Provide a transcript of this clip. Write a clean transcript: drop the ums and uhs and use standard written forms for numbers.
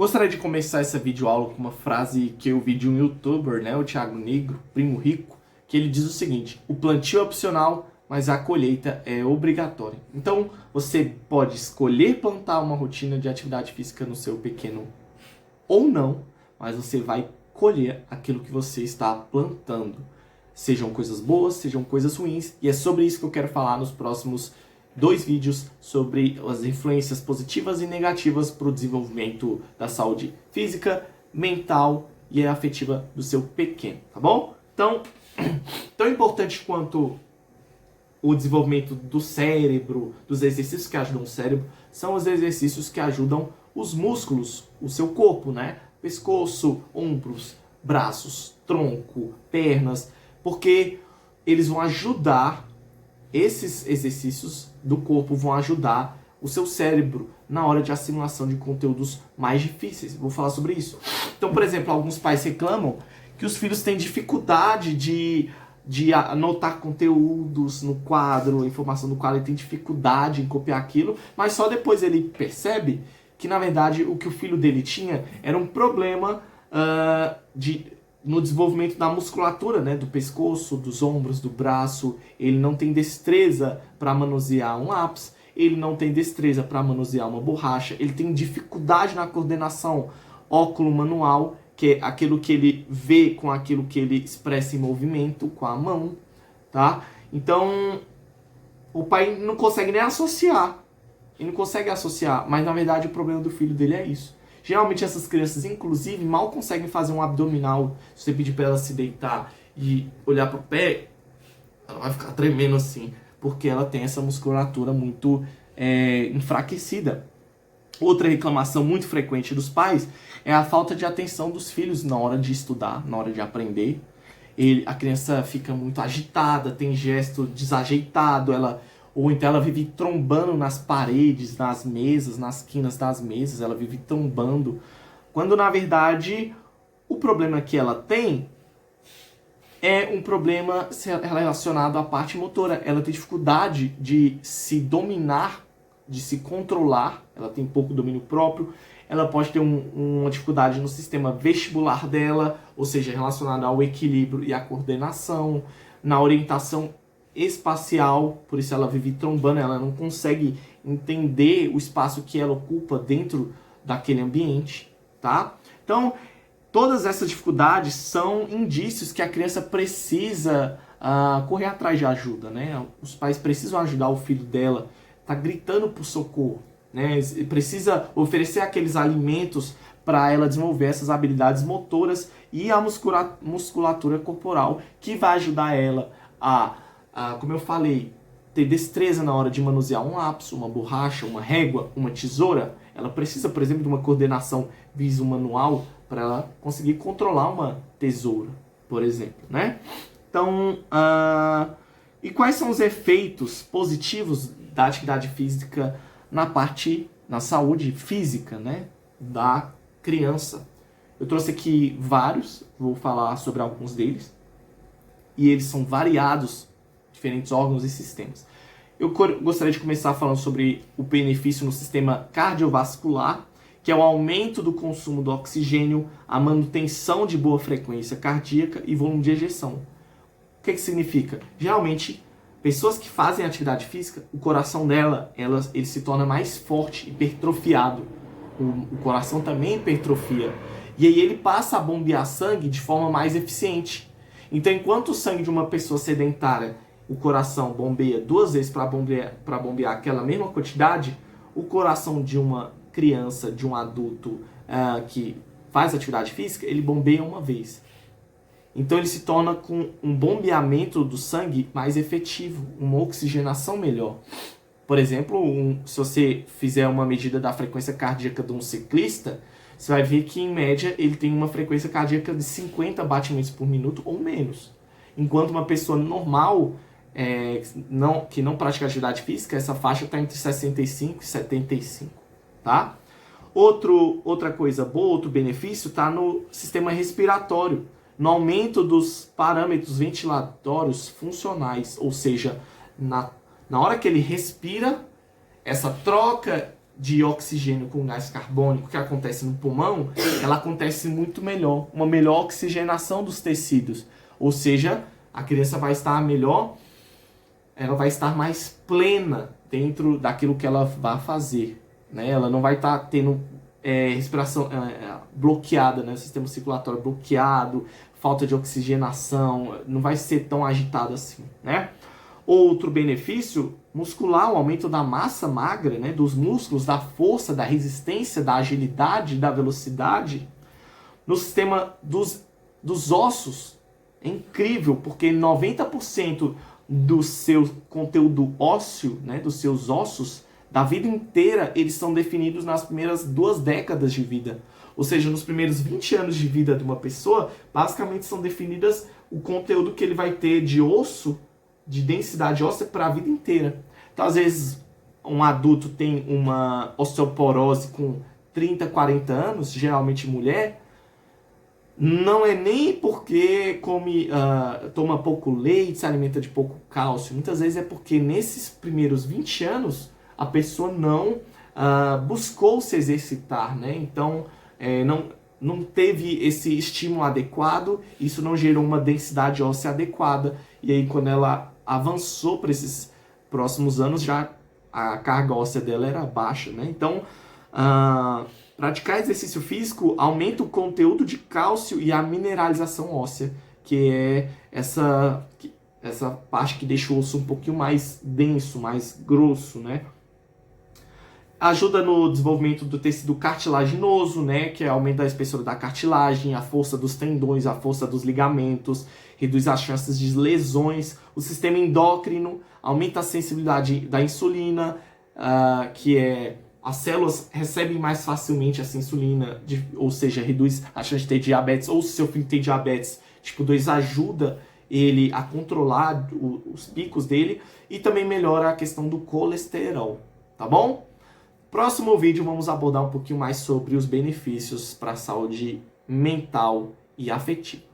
Gostaria de começar essa videoaula com uma frase que eu vi de um youtuber, né, o Thiago Negro, Primo Rico, que ele diz o seguinte: o plantio é opcional, mas a colheita é obrigatória. Então, você pode escolher plantar uma rotina de atividade física no seu pequeno ou não, mas você vai colher aquilo que você está plantando. Sejam coisas boas, sejam coisas ruins, e é sobre isso que eu quero falar nos próximos 2 vídeos sobre as influências positivas e negativas para o desenvolvimento da saúde física, mental e afetiva do seu pequeno, tá bom? Então, tão importante quanto o desenvolvimento do cérebro, dos exercícios que ajudam o cérebro, são os exercícios que ajudam os músculos, o seu corpo, né? Pescoço, ombros, braços, tronco, pernas, porque eles vão ajudar, esses exercícios do corpo vão ajudar o seu cérebro na hora de assimilação de conteúdos mais difíceis. Vou falar sobre isso. Então, por exemplo, alguns pais reclamam que os filhos têm dificuldade de anotar conteúdos no quadro, informação no quadro, ele tem dificuldade em copiar aquilo, mas só depois ele percebe que, na verdade, o que o filho dele tinha era um problema no desenvolvimento da musculatura, né, do pescoço, dos ombros, do braço. Ele não tem destreza para manusear um lápis, ele não tem destreza para manusear uma borracha, ele tem dificuldade na coordenação óculo-manual, que é aquilo que ele vê com aquilo que ele expressa em movimento com a mão, tá? Então, o pai não consegue nem associar. Ele não consegue associar, mas na verdade o problema do filho dele é isso. Geralmente essas crianças, inclusive, mal conseguem fazer um abdominal. Se você pedir para ela se deitar e olhar para o pé, ela vai ficar tremendo assim, porque ela tem essa musculatura muito enfraquecida. Outra reclamação muito frequente dos pais é a falta de atenção dos filhos na hora de estudar, na hora de aprender. A criança fica muito agitada, tem gesto desajeitado, ou então ela vive trombando nas paredes, nas mesas, nas quinas das mesas, ela vive trombando. Quando, na verdade, o problema que ela tem é um problema relacionado à parte motora. Ela tem dificuldade de se dominar, de se controlar, ela tem pouco domínio próprio, ela pode ter uma dificuldade no sistema vestibular dela, ou seja, relacionada ao equilíbrio e à coordenação, na orientação espacial, por isso ela vive trombando, ela não consegue entender o espaço que ela ocupa dentro daquele ambiente, tá? Então, todas essas dificuldades são indícios que a criança precisa correr atrás de ajuda, né? Os pais precisam ajudar o filho dela, tá gritando por socorro, né? Precisa oferecer aqueles alimentos para ela desenvolver essas habilidades motoras e a musculatura corporal que vai ajudar ela como eu falei, ter destreza na hora de manusear um lápis, uma borracha, uma régua, uma tesoura. Ela precisa, por exemplo, de uma coordenação viso-manual para ela conseguir controlar uma tesoura, por exemplo, né? Então, e quais são os efeitos positivos da atividade física na saúde física, né, da criança? Eu trouxe aqui vários, vou falar sobre alguns deles, e eles são variados, diferentes órgãos e sistemas. Eu gostaria de começar falando sobre o benefício no sistema cardiovascular, que é o aumento do consumo do oxigênio, a manutenção de boa frequência cardíaca e volume de ejeção. O que significa? Geralmente, pessoas que fazem atividade física, o coração dela, ele se torna mais forte, hipertrofiado. O coração também hipertrofia. E aí ele passa a bombear sangue de forma mais eficiente. Então, enquanto o sangue de uma pessoa sedentária, o coração bombeia 2 vezes para bombear aquela mesma quantidade, o coração de uma criança, de um adulto que faz atividade física, ele bombeia 1 vez. Então ele se torna com um bombeamento do sangue mais efetivo, uma oxigenação melhor. Por exemplo, se você fizer uma medida da frequência cardíaca de um ciclista, você vai ver que, em média, ele tem uma frequência cardíaca de 50 batimentos por minuto ou menos. Enquanto uma pessoa normal, que não pratica atividade física, essa faixa está entre 65 e 75, tá? Outra coisa boa, outro benefício, está no sistema respiratório, no aumento dos parâmetros ventilatórios funcionais, ou seja, na hora que ele respira, essa troca de oxigênio com gás carbônico que acontece no pulmão, ela acontece muito melhor, uma melhor oxigenação dos tecidos. Ou seja, a criança vai estar melhor, ela vai estar mais plena dentro daquilo que ela vai fazer, né? Ela não vai estar tendo respiração bloqueada, né? O sistema circulatório bloqueado, falta de oxigenação, não vai ser tão agitado assim, né? Outro benefício muscular, o aumento da massa magra, né, dos músculos, da força, da resistência, da agilidade, da velocidade. No sistema dos ossos, é incrível, porque 90% do seu conteúdo ósseo, né, dos seus ossos, da vida inteira, eles são definidos nas primeiras 2 décadas de vida. Ou seja, nos primeiros 20 anos de vida de uma pessoa, basicamente são definidas o conteúdo que ele vai ter de osso, de densidade óssea para a vida inteira. Então, às vezes, um adulto tem uma osteoporose com 30, 40 anos, geralmente mulher, não é nem porque toma pouco leite, se alimenta de pouco cálcio. Muitas vezes é porque nesses primeiros 20 anos a pessoa não buscou se exercitar, né? Então, não teve esse estímulo adequado, isso não gerou uma densidade óssea adequada. E aí, quando ela avançou para esses próximos anos, já a carga óssea dela era baixa, né? Então, praticar exercício físico aumenta o conteúdo de cálcio e a mineralização óssea, que é essa parte que deixa o osso um pouquinho mais denso, mais grosso, né? Ajuda no desenvolvimento do tecido cartilaginoso, né, que aumenta a espessura da cartilagem, a força dos tendões, a força dos ligamentos, reduz as chances de lesões. O sistema endócrino aumenta a sensibilidade da insulina, que as células recebem mais facilmente essa insulina, ou seja, reduz a chance de ter diabetes, ou se seu filho tem diabetes tipo 2, ajuda ele a controlar os picos dele, e também melhora a questão do colesterol, tá bom? Próximo vídeo vamos abordar um pouquinho mais sobre os benefícios para a saúde mental e afetiva.